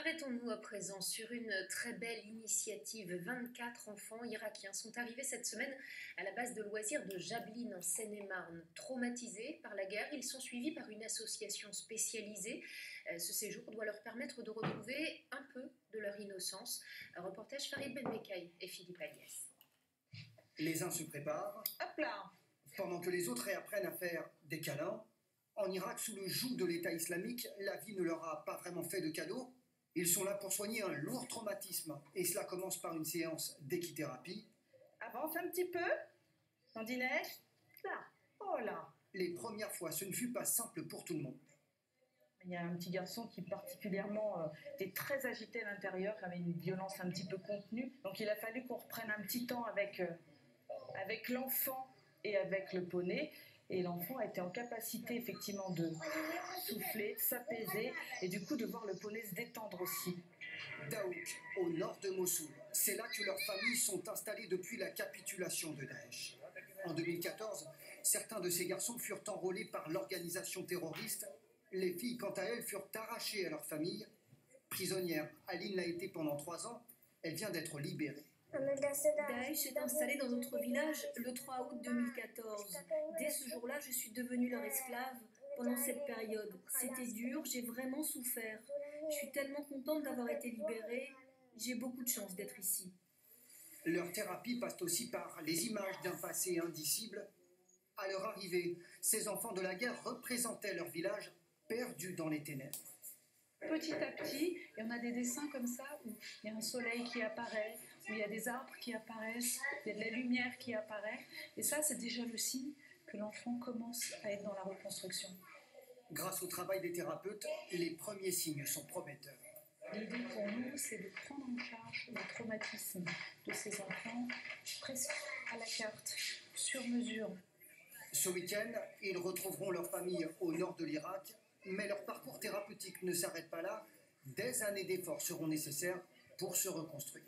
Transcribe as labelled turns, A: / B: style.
A: Arrêtons-nous à présent sur une très belle initiative. 24 enfants irakiens sont arrivés cette semaine à la base de loisirs de Jablin en Seine-et-Marne. Traumatisés par la guerre, ils sont suivis par une association spécialisée. Ce séjour doit leur permettre de retrouver un peu de leur innocence. Un reportage Farid Benmekay et Philippe Aliès.
B: Les uns se préparent,
C: Hop là!
B: pendant que les autres réapprennent à faire des câlins. En Irak, sous le joug de l'État islamique, la vie ne leur a pas vraiment fait de cadeau. Ils sont là pour soigner un lourd traumatisme. Et cela commence par une séance d'équithérapie.
C: Avance un petit peu. Tandinège. Là. Oh là.
B: Les premières fois, ce ne fut pas simple pour tout le monde.
C: Il y a un petit garçon qui particulièrement était très agité à l'intérieur, qui avait une violence un petit peu contenue. Donc il a fallu qu'on reprenne un petit temps avec l'enfant et avec le poney. Et l'enfant a été en capacité effectivement de souffler, de s'apaiser et du coup de voir le poney se détendre aussi.
B: Daouk, au nord de Mossoul. C'est là que leurs familles sont installées depuis la capitulation de Daesh. En 2014, certains de ces garçons furent enrôlés par l'organisation terroriste. Les filles, quant à elles, furent arrachées à leur famille. Prisonnière, Aline l'a été pendant 3 ans. Elle vient d'être libérée.
D: Daesh est installé dans notre village le 3 août 2014. Dès ce jour-là, je suis devenue leur esclave pendant cette période. C'était dur, j'ai vraiment souffert. Je suis tellement contente d'avoir été libérée. J'ai beaucoup de chance d'être ici.
B: Leur thérapie passe aussi par les images d'un passé indicible. À leur arrivée, ces enfants de la guerre représentaient leur village perdu dans les ténèbres.
E: Petit à petit, et on a des dessins comme ça où il y a un soleil qui apparaît, où il y a des arbres qui apparaissent, il y a de la lumière qui apparaît. Et ça, c'est déjà le signe que l'enfant commence à être dans la reconstruction.
B: Grâce au travail des thérapeutes, les premiers signes sont prometteurs.
E: L'idée pour nous, c'est de prendre en charge le traumatisme de ces enfants presque à la carte, sur mesure.
B: Ce week-end, ils retrouveront leur famille au nord de l'Irak, mais leur parcours thérapeutique ne s'arrête pas là. Des années d'efforts seront nécessaires pour se reconstruire.